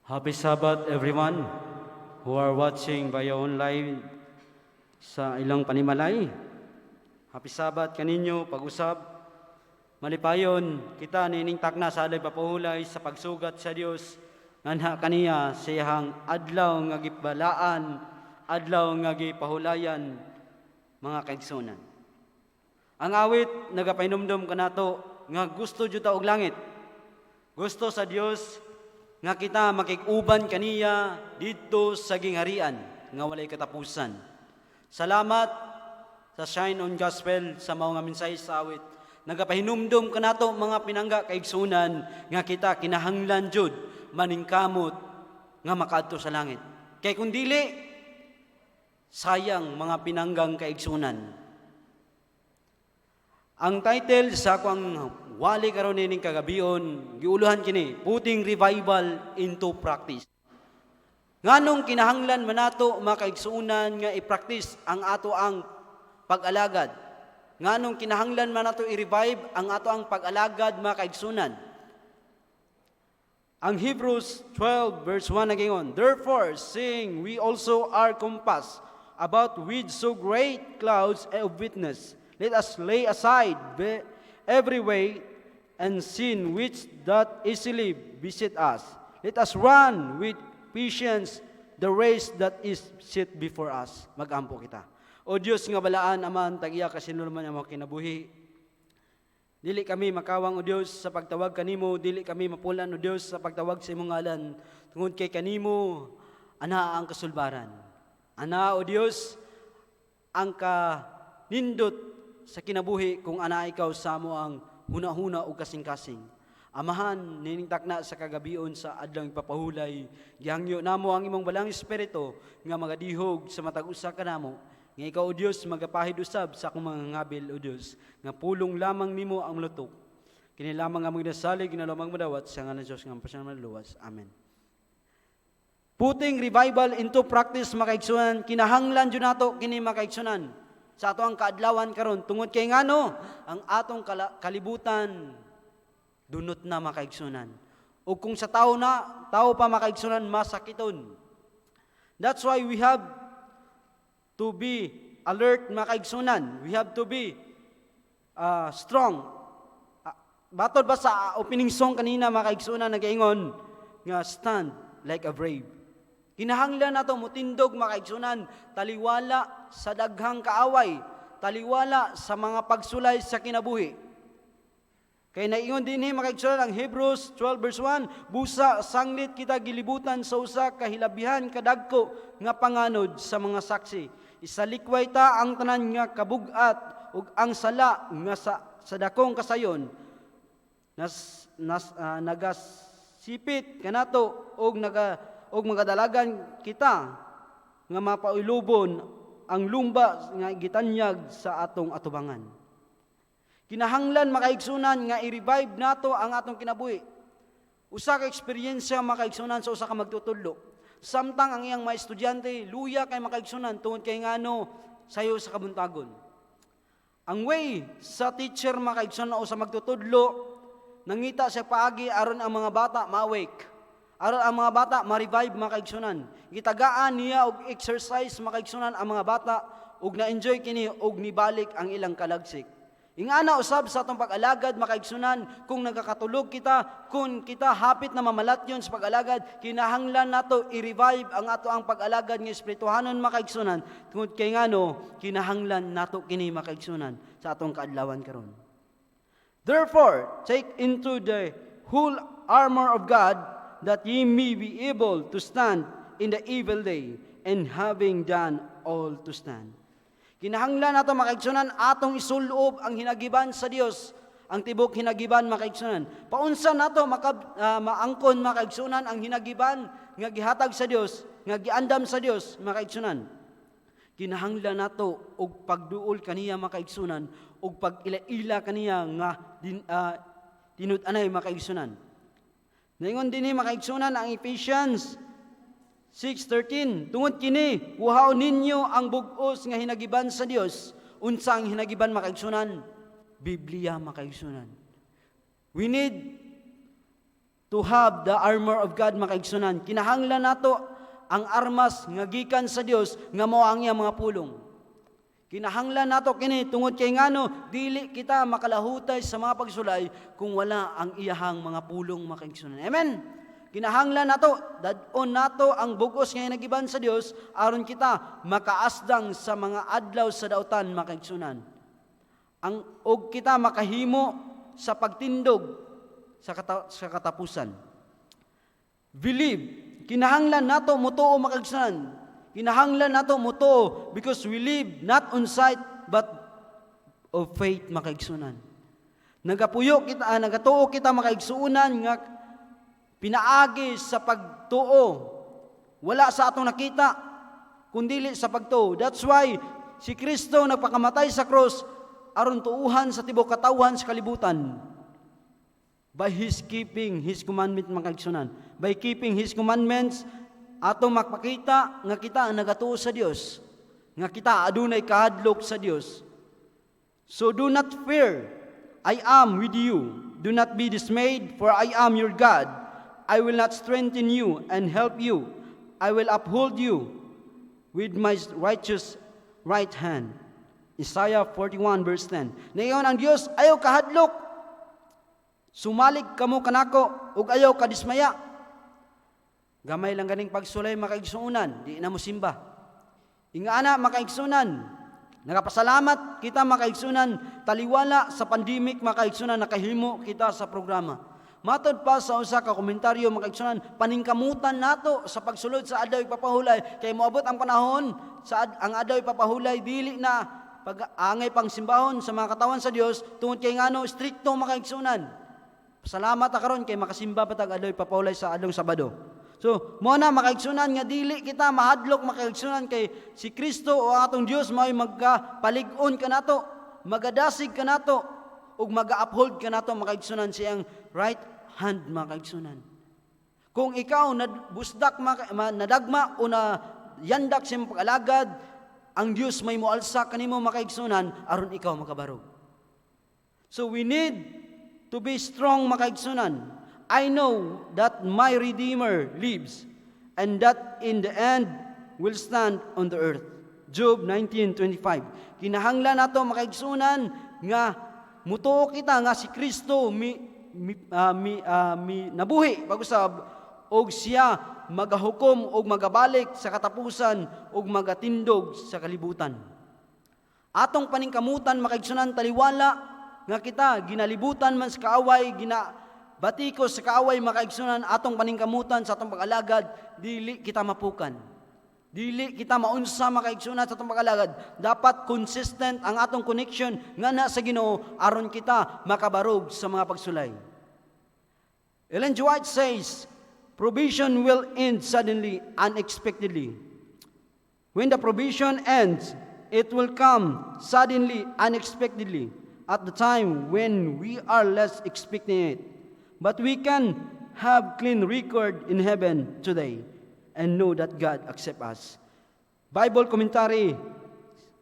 Happy Sabbath everyone who are watching via online sa ilang panimalay. Happy Sabbath kaninyo, pag-usab. Malipayon, kita nining takna sa alay papahulay sa pagsugat sa Dios nganha kaniya siyang adlaw nga gibalaan, adlaw nga gipahulayan mga kaigsunan. Ang awit nagapainumdum kanato nga gusto jud ta og langit. Gusto sa Dios nga kita makikuban kaniya dito sa gingharian nga walay katapusan. Salamat sa Shine on Gospel sa mao nga mensahe sa awit. Nagapahinumdum kanato mga pinangga kaigsunan nga kita kinahanglan jud maningkamot nga makaadto sa langit. Kay kun dili sayang mga pinanggang kaigsunan. Ang title sa akong wali karon nining kagabion, giuluhan kini, putting revival into practice. Nganong kinahanglan manato mga kaigsunan nga i-practice ang ato ang pag-alagad. Nganong kinahanglan manato i-revive ang ato ang pag-alagad mga kaigsunan. Ang Hebrews 12 verse 1 nagingon, therefore, seeing we also are compassed about with so great clouds of witness, let us lay aside every weight and sin which doth easily beset us. Let us run with patience the race that is set before us. Mag-ampo kita. O Diyos nga balaan, aman, tag-iya kasinulman ang mga kinabuhi. Dili kami makawang o Diyos sa pagtawag kanimo, dili kami mapulan o Diyos sa pagtawag sa imong ngalan. Tungod kay kanimo, ana ang kasulbaran. Ana o Diyos, ang kanindot sa kinabuhi kung ana ikaw sa mo ang huna-huna o kasing-kasing. Amahan, nining takna sa kagabion sa adlang ipapahulay, gihangyo namo ang imong balang espiritu nga magadihog sa matag usa kanamo. Nga ikaw o Diyos magapahid usab sa akong mga ngabil o Diyos, nga pulong lamang nimo ang lutok. Kini lamang ang magdasalig ginalamang madawat sa ngalan Diyos nga pasyanan maluwas. Amen. Putting revival into practice makaigsunan, kinahanglan jud nato kini makaigsunan sa ato ang kaadlawan karon tungod kay ngano ang atong kalibutan dunot na makaigsunan. O kung sa tao pa makaigsunan masakiton. That's why we have to be alert makaigsunan. We have to be strong. Batod ba sa opening song kanina makaigsunan nagaingon nga stand like a brave. Kinahanglan nato mutindog makaigsunan, taliwala sa daghang kaaway, taliwala sa mga pagsulay sa kinabuhi. Kay naingon dinhi makaigsunan ang Hebrews 12 verse 1, busa sanglit kita gilibutan sa usa ka hilabihan kadagko nga panganod sa mga saksi. Isalikway ta ang tanan nga kabugat ug ang sala nga sa dakong kasayon nagasipit kanato og magadalagan kita nga mapaulubon ang lumba nga gitanyag sa atong atubangan. Kinahanglan makaigsunan nga i-revive nato ang atong kinabuhi. Usa ka eksperyensya makaigsunan sa usa ka magtutudlo. Samtang ang iyang mga estudyante luya kay makaigsunan tungod kay ngano sayo sa kabuntagon. Ang way sa teacher makaigsunan o sa magtutudlo nangita siya paagi aron ang mga bata ma-awake. Aron ang mga bata ma-revive makaigsunan. Gitagaan niya og exercise makaigsunan ang mga bata ug na-enjoy kini og nibalik ang ilang kalagsik. Ingana usab sa atong pag-alagad makaigsunan kung nagakatulog kita, kung kita hapit na mamalatyon sa pag-alagad, kinahanglan nato i-revive ang ato ang pag-alagad nga espirituhanon makaigsunan tungod kay ngano kinahanglan nato kini makaigsunan sa atong kaadlawan karon. Therefore, take into the whole armor of God that ye may be able to stand in the evil day, and having done all to stand. Kinahanglan nato makaigsunan atong isulob ang hinagiban sa Dios, ang tibok hinagiban makaigsunan. Paunsa nato maangkon makaigsunan ang hinagiban nga gihatag sa Dios, nga giandam sa Dios makaigsunan. Kinahanglan nato og pagduol kaniya makaigsunan og pag-ila kaniya nga tinud-anay makaigsunan. Naingon dinhi makaigsunan ang Ephesians 6:13, tungod kini, buhaon ninyo ang bug-os nga hinagiban sa Dios. Unsa ang hinagiban makaigsunan? Biblia makaigsunan. We need to have the armor of God makaigsunan. Kinahanglan nato ang armas nga gikan sa Dios nga mao ang iyang mga pulong. Kinahanglan nato kini tungod kay ngano dili kita makalahutay sa mga pagsulay kung wala ang iyahang mga pulong makaigsunan. Amen. Kinahanglan nato dadon nato ang bugos nga nagiban sa Dios aron kita makaasdang sa mga adlaw sa dautan makaigsunan. Ang og kita makahimo sa pagtindog sa katapusan. Believe, kinahanglan nato mutuo makaigsunan. Kinahanglan nato mutuo because we live not on sight but of faith makaigsunan. Nagatuo kita makaigsunan nga pinaagi sa pagtuo. Wala sa atong nakita kundili sa pagtuo. That's why si Kristo nagpakamatay sa cross aron tuuhan sa tibok katawhan sa kalibutan. By His keeping His commandment makaigsunan. By keeping His commandments, ato makpakita nga kita nagatuo sa Dios, nga kita adunay kahadlok sa Dios. So do not fear, I am with you. Do not be dismayed, for I am your God. I will not strengthen you and help you. I will uphold you with my righteous right hand. Isaiah 41 verse 10. Nayon ang Dios ayaw kahadlok. Sumalig kamo kanako ug ayaw kadismaya. Gamay lang ganing pagsulay makaigsuunan, di na mo simba. Ingana makaigsunan. Nagapasalamat kita makaigsunan, taliwala sa pandemic makaigsunan nakahimo kita sa programa. Matod pa sa usa ka komentaryo makaigsunan, paningkamutan nato sa pagsulod sa adlaw ipapahulay kay moabot ang panahon sa ang adlaw ipapahulay dili na pag-angay pang simbahon sa mga katawan sa Dios tungod kay ngano strikto makaigsunan. Salamat karon kay makasimba patag adlaw ipapahulay sa adlaw Sabado. So, mo na makaigsunan nga dili kita mahadlok makaigsunan kay si Kristo o atong Dios mao'y magpalig-on kanato, magadasig kanato ug maga-uphold kanato makaigsunan siyang right hand makaigsunan. Kung ikaw nadagma o na yandak sa pag-alagad, ang Dios may moalsa kanimo makaigsunan aron ikaw makabarog. So we need to be strong makaigsunan. I know that my Redeemer lives, and that in the end will stand on the earth. Job 19:25. Kinahanglan nato makaigsunan nga mutuo kita nga si Kristo nabuhi pag-usab og siya magahukom og magabalik sa katapusan og magatindog sa kalibutan. Atong paningkamutan makaigsunan taliwala nga kita ginalibutan man sa kaaway batikos sa kaaway makaigsunan atong paningkamutan sa atong pag-alagad, dili kita mapukan. Dili kita maunsa makaigsunan sa atong pag-alagad. Dapat consistent ang atong connection nga na sa Ginoo aron kita makabarog sa mga pagsulay. Ellen G. White says, provision will end suddenly, unexpectedly. When the provision ends, it will come suddenly, unexpectedly, at the time when we are less expecting it. But we can have clean record in heaven today and know that God accepts us. Bible Commentary,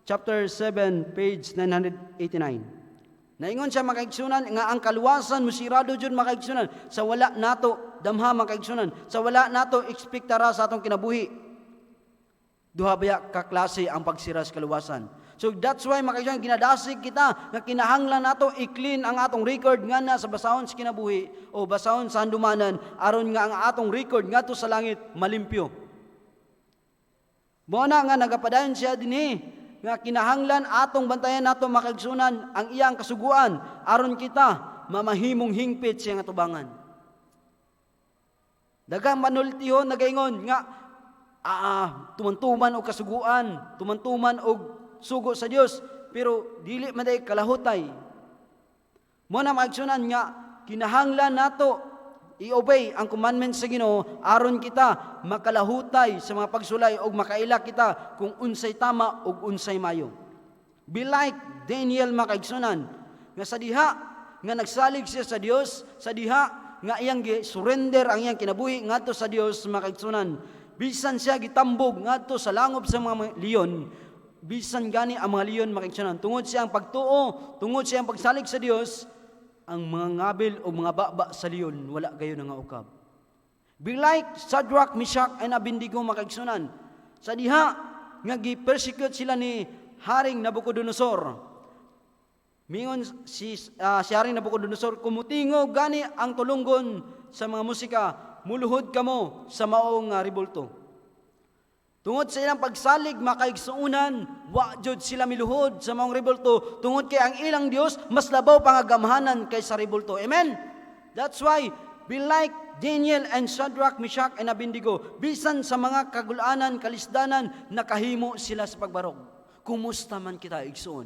chapter 7, page 989. Naingon siya makaigsunan nga ang kaluwasan musirado jud makaigsunan sa wala nato damha makaigsunan sa wala nato ekspektara sa atong kinabuhi. Duha baya ka klase ang pagsira sa kaluwasan. So that's why makaigsunan ginadasig kita nga kinahanglan nato i-clean ang atong record nga na sa basahon sa kinabuhi o basahon sa handumanan aron nga ang atong record ngadto sa langit malimpyo. Mo na nga nagapadayon siya dinhi nga kinahanglan atong bantayan nato makaigsunan ang iyang kasuguan aron kita mamahimong hingpit siya nga tubangan. Daghang manultihon nagaingon nga tumantuman og kasuguan, tumantuman og sugo sa Dios, pero dili man day kalahutay. Mo na maigsunan nga kinahanglan nato i-obey ang commandments sa Ginoo aron kita makalahutay sa mga pagsulay og makaila kita kung unsay tama ug unsay mayo. Be like Daniel makaigsunan nga sa diha nga nagsalig siya sa Dios, sa diha nga iyang surrender ang iyang kinabuhi ngadto sa Dios makaigsunan. Bisan siya gitambog ngadto sa langob sa mga leon, bisan gani ang mga leon makaigsunan tungod siya ang pagtuo, tungod siya ang pagsalig sa Dios, ang mga ngabil o mga baba sa leon, wala gayon nga ukab. Be like Shadrach, Meshach, and Abednego, makaigsunan. Sa diha, nga gi-persecute sila ni Haring Nabucodonosor. Mingon si Haring Nabucodonosor, kumutingo gani ang tulunggon sa mga musika, muluhod kamo sa maong ribulto. Tungod sa ilang pagsalig, makaigsuunan, wa jud sila miluhod sa maong ribulto, tungod kay ang ilang Dios mas labaw pangagamhanan kaysa ribulto. Amen? That's why, be like Daniel and Shadrach, Meshach, and Abednego. Bisan sa mga kagulanan, kalisdanan, nakahimo sila sa pagbarog. Kumusta man kita, igsoon?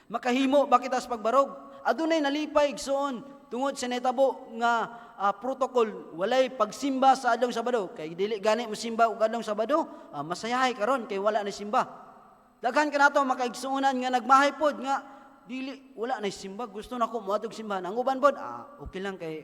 Makahimo ba kita sa pagbarog? Adunay nalipay, igsoon, tungod sa netabo nga protocol, walay pagsimba sa adlong Sabado. Kay dili gani mo simba og adlong Sabado, masayahay karon kay wala na simba. Daghan ka nato makaigsuonan nga nagmahay pod nga dili wala na simba, gusto nako moadtog simbahan. Ang uban pod, okay lang kay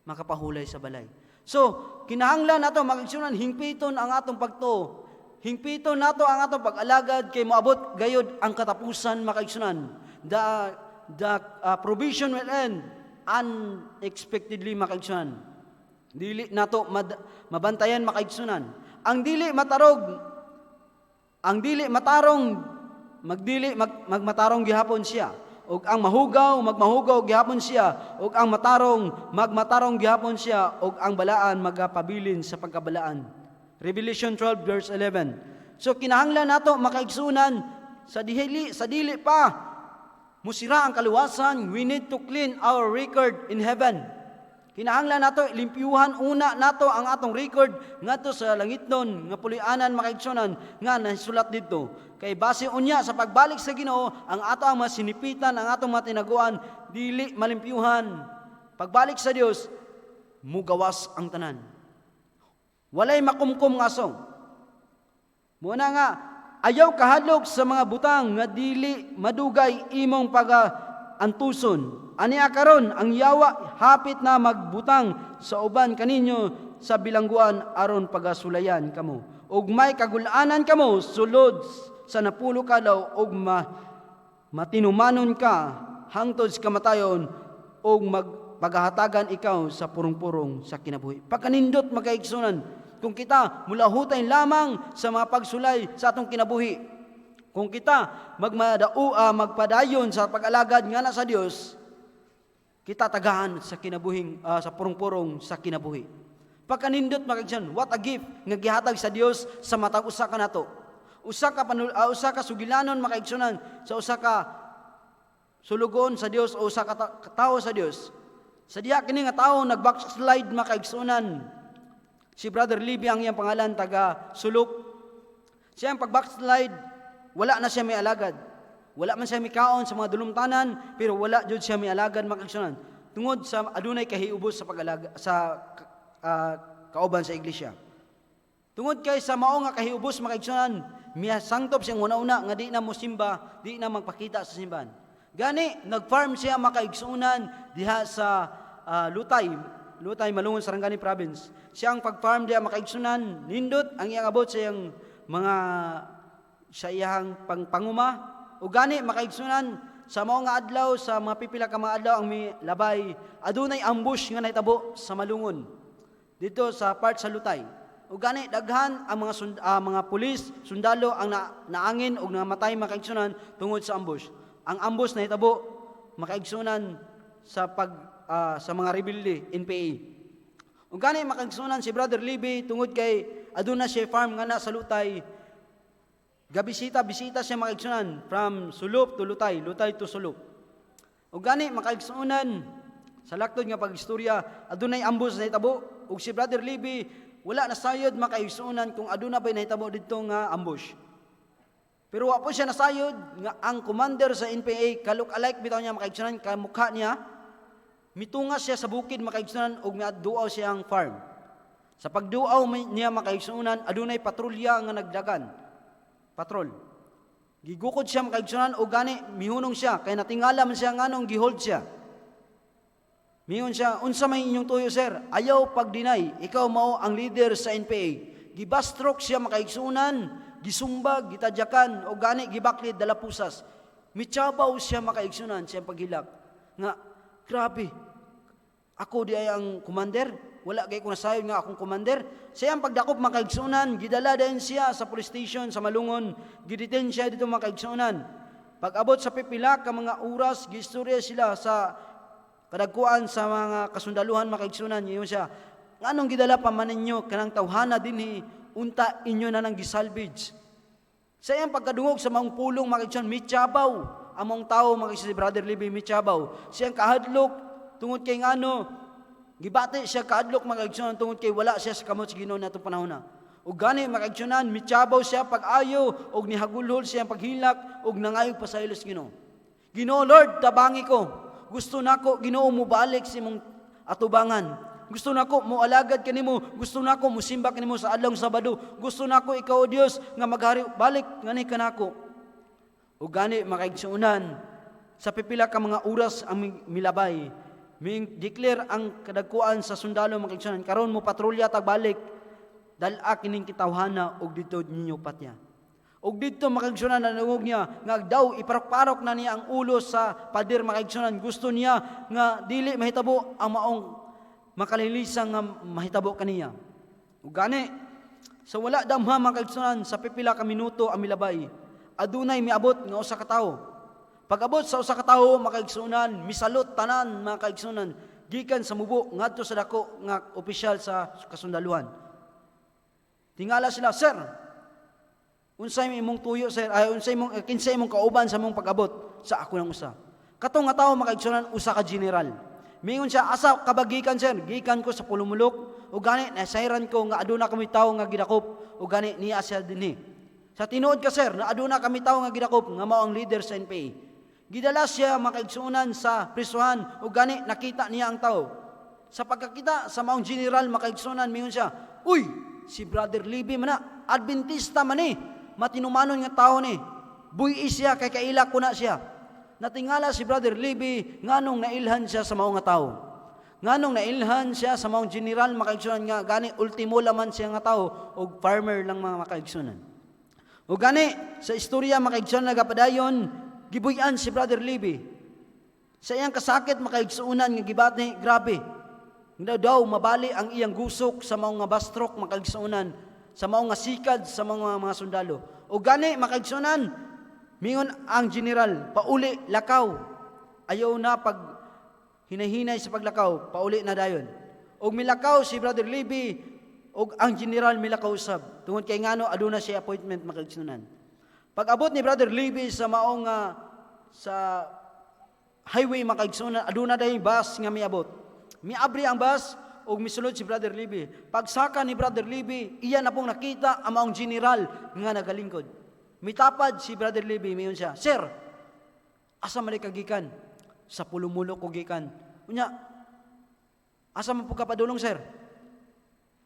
makapahulay sa balay. So, kinahanglan nato makaigsuonan hingpiton ang atong pagtuo. Hingpiton nato ang atong pag-alagad kay moabot gayud ang katapusan makaigsuonan. The provision will end unexpectedly makaigsunan. Dili nato mabantayan makaigsunan. Ang dili matarong magmatarong gihapon siya. Og ang mahugaw magmahugaw gihapon siya. Og ang matarong magmatarong gihapon siya. Og ang balaan magapabilin sa pagkabalaan. Revelation 12 verse 11. So kinahanglan nato makaigsunan sa dili pa musira ang kaluwasan, we need to clean our record in heaven. Kinahanglan nato limpyuhan una nato ang atong record ngadto sa langitnon nga pulianan makaigsunan nga nasulat didto. Kay base unya sa pagbalik sa Ginoo, ang ato ang masinipitan, ang atong matinaguan dili malimpyuhan. Pagbalik sa Dios, mugawas ang tanan. Walay makumkum nga song. Muna nga ayaw kahadlok sa mga butang nga dili madugay imong pag-antuson. Aniya karon ang yawa hapit na magbutang sa uban kaninyo sa bilangguan aron pagasulayan kamo. Ug may kagulanan kamo sulod sa napulo ka daw ug matinumanon ka hangtod sa kamatayon ug magpagahatagan ikaw sa purong-purong sa kinabuhi. Pagkanindot makaigsunan kung kita mulahutay lamang sa mga pagsulay sa atong kinabuhi. Kung kita magpadayon sa pag-alagad nga na sa Dios, kita tagahan sa kinabuhing sa purong-purong sa kinabuhi. Pagkanindot makaigsunan, what a gift nga gihatag sa Dios sa matag usa ka nato. Usa ka sugilanon makaigsunan sa usa ka sulugon sa Dios o usa ka tawo sa Dios. Sa diha kini nga tawo nag-backslide makaigsunan. Si Brother Libby ang iyang pangalan, taga Sulok. Siya ang pag-backslide, wala na siya may alagad. Wala man siya may kaon sa mga dulumtanan, pero wala jud siya may alagad makaigsunan. Tungod sa adunay kahiubos sa pag-alaga sa kauban sa iglesia. Tungod kay sa mao nga kahiubos makaigsunan, miya sangtop siyang una-una nga di na mosimba, di na magpakita sa simbahan. Gani nag-farm siya makaigsunan diha sa Lutay, Malungon, Sarangani Province. Siya ang pag-farm diya makaigsunan, nindot ang iyang abot sa iyang mga sa iyang panguma. O gani makaigsunan sa mao nga adlaw, sa mga pipila ka mga adlaw ang may labay, adunay ambush nga nahitabo sa Malungon. Dito sa part sa Lutay. O gani daghan ang mga pulis, sundalo ang naangin og namatay makaigsunan tungod sa ambush. Ang ambush nahitabo makaigsunan sa mga rebelde NPA. Ug gani makaigsunan si Brother Libby tungod kay aduna siya farm nga na sa Lutay. Bisita siya makaigsunan from Sulop to Lutay to Sulop. Ug gani makaigsunan sa laktod nga pagistorya adunay ambos na hitabo ug si Brother Libby wala na sayod makaigsunan kung aduna bay nahitabo didto nga ambush. Pero wa po siya nasayod nga ang commander sa NPA kalok-alike bitaw niya makaigsunan kamukha niya. Mitungas siya sa bukid makaigsunan og miadduaw siyang farm. Sa pagduaw niya makaigsunan adunay patrolya nga nagdagan. Patrol. Gigukod siya makaigsunan og gani mihunong siya kay natingala man siya nganong gihold siya. Miyon siya, unsa may inyong tuyo sir? Ayaw pag-deny, ikaw mao ang leader sa NPA. Gibastrok siya makaigsunan, gisumbag, gitadyakan og gani gibaklid dala pusas. Mitsabaw siya makaigsunan siyang paghilak nga Grabe. Ako di ay ang commander. Wala kay ko nasayon nga akong commander. Siya ang pagdakop mga kaigsunan, gidala din siya sa police station sa Malungon. Gidetain siya dito mga kaigsunan. Pag-abot sa pipila ka mga oras, gistorya sila sa kadagkuan sa mga kasundaluhan mga kaigsunan. Ngayon siya, nganong gidala pa man ninyo kanang tawhana dinhi unta inyo na nang gisalvage. Sa iyang pagkadungog sa maong pulong mga kaigsunan, mityabaw among tao mga kaigsunan, si Brother Libby mityabaw. Siyang kahadlok tungod kay ngano gibati siya kahadlok mga kaigsunan tungod kay wala siya sa kamot sa Ginoo natong panahon na. Ug gani mga kaigsunan, mityabaw siya pag-ayo og nihagulhol siya paghilak og nangayog pa sa ilos Ginoo. Ginoo Lord, tabangi ko. Gusto nako Ginoo mo balik sa imong atubangan. Gusto nako mo alagad kanimo. Gusto nako mo simba kanimo sa adlaw Sabado. Gusto nako ikaw o Dios nga maghari balik ngani kanako. Ug gani mga kaigsunan, sa pipila ka mga oras ang milabay. Ming declare ang kadagkuan sa sundalo mga kaigsunan. Karon mo patrolya tag balik. Dala kining kitawhana og dito ninyo patya. Og dito mga kaigsunan nanungog niya nga daw iparok-parok na niya ang ulo sa pader mga kaigsunan. Gusto niya nga dili mahitabo ang maong makalilisang nga mahitabo kaniya. Ug gani sa wala damha mga kaigsunan sa pipila ka minuto ang milabay. Adunay miabot nga usa ka tawo. Pag-abot sa usa ka tawo mga kaigsunan, misalot tanan mga kaigsunan gikan sa mubo ngadto sa dako nga opisyal sa kasundaluhan. Tingala sila, "Sir, unsay imong tuyo sir? Ay unsay imong kinsay imong kauban sa imong pag-abot sa ako nang usa?" Katong nga tawo mga kaigsunan usa ka general. Mingon siya, "Asa kabagikan sir?" "Gikan ko sa Pulumulok." O gani nasayran ko nga aduna kami tawo nga gidakop o gani niya siya dinhi. Sa tinuod ka sir, na aduna kami tawo nga gidakop nga mao ang leader sa NPA. Gidala siya makaigsunan sa prisuhan o gani nakita niya ang tao. Sa pagkakita sa maong general makaigsunan, mingon siya, "Uy, si Brother Libby man na, Adventista man ni, matinumanon nga tao ni. Buyi siya kay kaila ko na siya." Natingala si Brother Libby nganong nailhan siya sa maong nga tao. Nganong nailhan siya sa maong general makaigsunan nga gani ultimo laman siya nga tao og farmer lang mga makaigsunan. O gani sa istorya makaigsunan nagapadayon gibuyan si Brother Libby. Sa iyang kasakit makaigsuunan nga gibati, grabe. Daw mabali ang iyang gusok sa mga bastrok makaigsuunan, sa mga sikad sa mga sundalo. O gani makaigsuunan, mingon ang general, pauli lakaw. Ayaw na pag hinahinay sa paglakaw, pauli na dayon. Og milakaw si Brother Libby, og ang general milakaw usab. Tungod kay ngano aduna siya appointment makaigsuunan. Pag-abot ni Brother Libby sa maong sa highway makaigsunan, aduna day bus nga miabot. Miabri ang bus ug misulod si Brother Libby. Pagsaka ni Brother Libby, iya na pong nakita ang maong general nga nagalingkod. Mitapad si Brother Libby, mayon siya, "Sir, asa man kagikan?" "Sa Pulumulok ko gikan." Unya, "Asa man po ka padulong, sir?"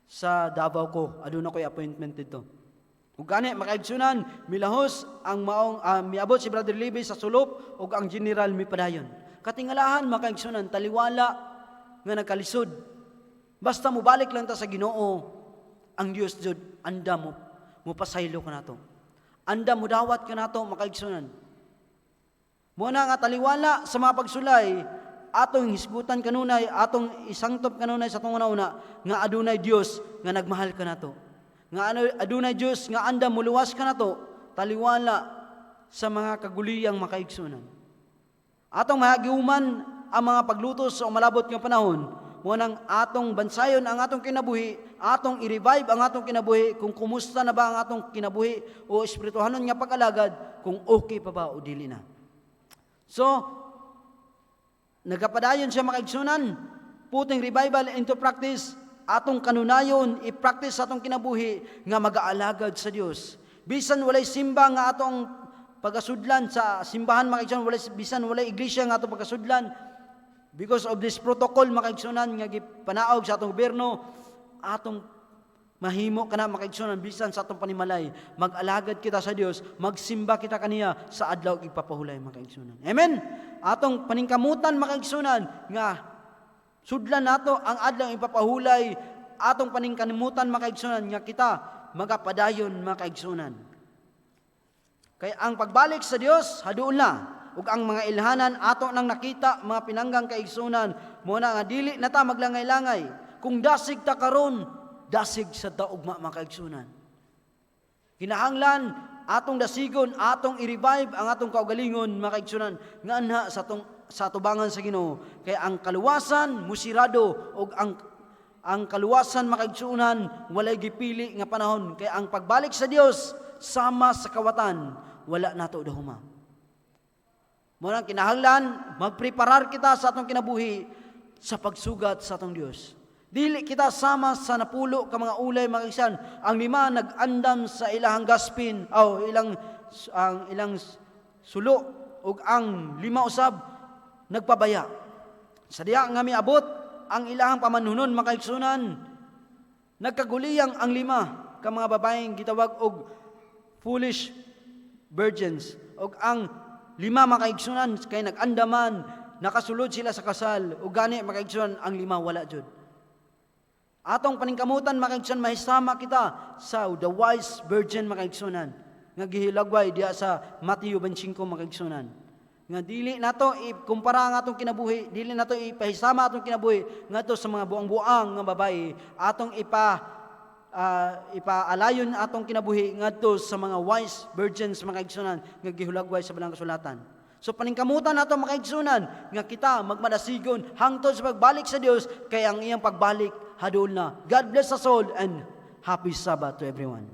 "Sa Davao ko, aduna ko'y appointment dito." Ug gani makaigsunan, milahos ang maong miabot si Brother Libby sa sulop ug ang general mipadayon. Katingalahan makaigsunan taliwala nga nagkalisod. Basta mo balik lang ta sa Ginoo, ang Dios jud anda mo pasaylo ka nato. Anda mo dawat ka nato makaigsunan. Mo na nga taliwala sa mga pagsulay atong hisgutan kanunay, atong isangtop kanunay sa atong una nga adunay Dios nga nagmahal ka nato. Nga adunay Diyos nga anda muluwas ka na to, taliwala sa mga kaguliyang makaigsunan. Atong mahagiuman ang mga paglutos sa malabot nga panahon, munang atong bansayon ang atong kinabuhi, atong i-revive ang atong kinabuhi, kung kumusta na ba ang atong kinabuhi o espirituhanon nga pag-alagad, kung okay pa ba o dili na. So, nagapadayon siya makaigsunan, putting revival into practice, atong kanunayon, i-practice atong kinabuhi nga mag-aalagad sa Dios. Bisan walay simba nga atong pagasudlan sa simbahan makaigsunan, bisan walay iglesia nga atong pagasudlan, because of this protocol makaigsunan nga gipanaog sa atong gobyerno, atong mahimo kana makaigsunan bisan sa atong panimalay, mag-alagad kita sa Dios, magsimba kita kaniya sa adlaw ipapahulay makaigsunan. Amen. Atong paningkamutan makaigsunan nga sudlan nato ang adlaw ipapahulay, atong paningkanimutan makaigsunan nga kita magapadayon makaigsunan. Kay ang pagbalik sa Dios haduol na, ug ang mga ilhanan ato nang nakita mga pinanggang kaigsunan mo na nga dili na ta maglangay-langay kung dasig ta karon dasig sa daugma mga kaigsunan. Kinahanglan atong dasigon, atong i-revive ang atong kaugalingon mga kaigsunan nga anha sa atubangan sa Ginoo. Kaya ang kaluwasan musirado ug ang kaluwasan mga kaigsunan walay gipili nga panahon. Kaya ang pagbalik sa Dios sama sa kawatan wala nato dahuma. Muna kinahanglan magpreparar kita sa atong kinabuhi sa pagsugat sa atong Dios. Dili kita sama sa napulo ka mga ulay mga kaigsunan. Ang 5 nag-andam sa ilahang gaspin o ilang sulo ug ang 5 usab nagpabaya. Sa diha nga miabot ang ilahang pamanunon mga kaigsunan, nagkaguliyang ang 5 ka mga babaeng gitawag og foolish virgins ug ang 5 mga kaigsunan kay nag-andaman, nakasulod sila sa kasal ug gani mga kaigsunan ang 5 wala jud. Atong paningkamutan mga kaigsunan mahisama kita sa the wise virgin mga kaigsunan nga gihilagway diha sa Mateo 25 mga kaigsunan. Nga dili nato ikumpara ang atong kinabuhi, dili nato ipahisama atong kinabuhi ngadto sa mga buang-buang nga babae, atong ipaalayon atong kinabuhi ngadto sa mga wise virgins mga kaigsunan nga gihulagway sa Balang Kasulatan. So paningkamutan nato mga kaigsunan nga kita magmadasigon hangtod sa pagbalik sa Dios kay ang iyang pagbalik hadol na. God bless us all and happy Sabbath to everyone.